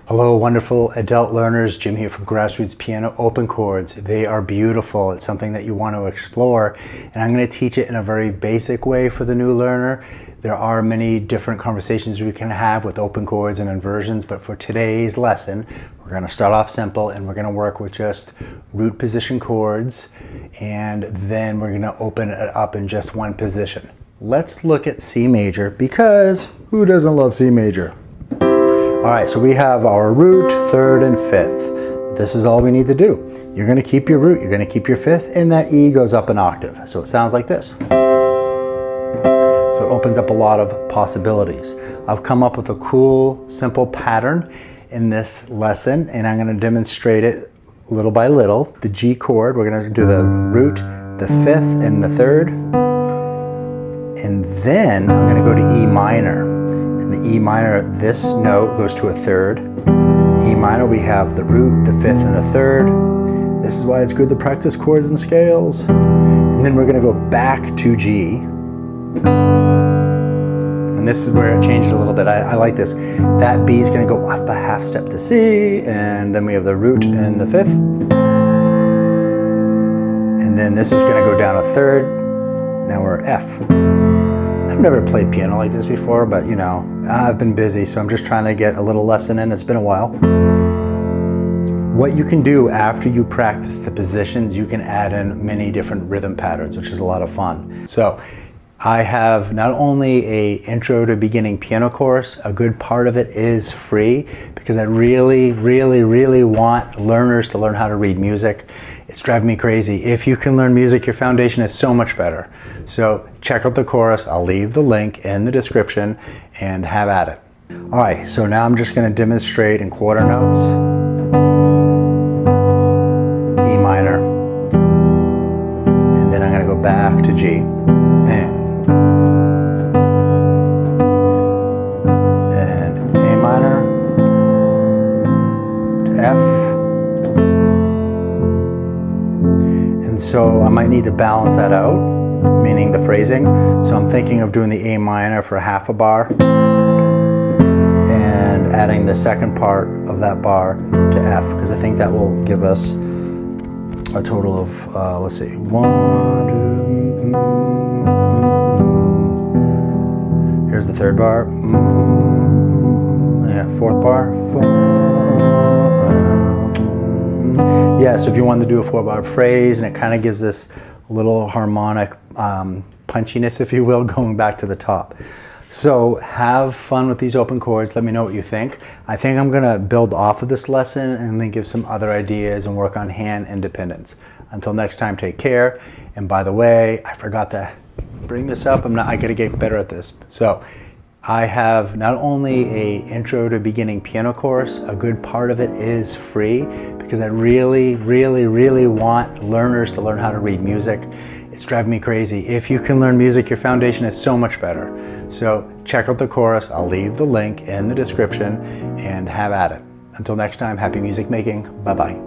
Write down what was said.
Hello, wonderful adult learners. Jim here from GrassRootsPiano Open Chords. They are beautiful. It's something that you want to explore, and I'm going to teach it in a very basic way for the new learner. There are many different conversations we can have with open chords and inversions, but for today's lesson, we're going to start off simple and we're going to work with just root position chords, and then we're going to open it up in just one position. Let's look at C major, because who doesn't love C major? All right, so we have our root, third, and fifth. This is all we need to do. You're going to keep your root, you're going to keep your fifth, and that E goes up an octave. So it sounds like this. So it opens up a lot of possibilities. I've come up with a cool, simple pattern in this lesson, and I'm going to demonstrate it little by little. The G chord, we're going to do the root, the fifth, and the third. And then I'm going to go to E minor. In the E minor, this note goes to a third. E minor, we have the root, the fifth, and a third. This is why it's good to practice chords and scales. And then we're going to go back to G. And this is where it changes a little bit. I like this. That B is going to go up a half step to C, and then we have the root and the fifth. And then this is going to go down a third. Now we're F. I've never played piano like this before, but you know, I've been busy, so I'm just trying to get a little lesson in. It's been a while. What you can do after you practice the positions, you can add in many different rhythm patterns, which is a lot of fun. So I have not only a intro to beginning piano course, a good part of it is free, because I really want learners to learn how to read music. It's driving me crazy. If you can learn music, your foundation is so much better. So check out the course. I'll leave the link in the description and have at it. All right, so now I'm just going to demonstrate in quarter notes. E minor. And then I'm going to go back to G. And A minor to F. So I might need to balance that out, meaning the phrasing. So I'm thinking of doing the A minor for half a bar and adding the second part of that bar to F, because I think that will give us a total of, let's see, 1, 2, here's the third bar, yeah, fourth bar, 4. Yeah, so if you wanted to do a 4-bar phrase, and it kind of gives this little harmonic punchiness, if you will, going back to the top. So have fun with these open chords. Let me know what you think. I think I'm going to build off of this lesson and then give some other ideas and work on hand independence. Until next time, take care. And by the way, I forgot to bring this up. I got to get better at this. So I have not only a intro to beginning piano course, a good part of it is free, because I really want learners to learn how to read music. It's driving me crazy. If you can learn music, your foundation is so much better. So check out the course. I'll leave the link in the description and have at it. Until next time, happy music making. Bye-bye.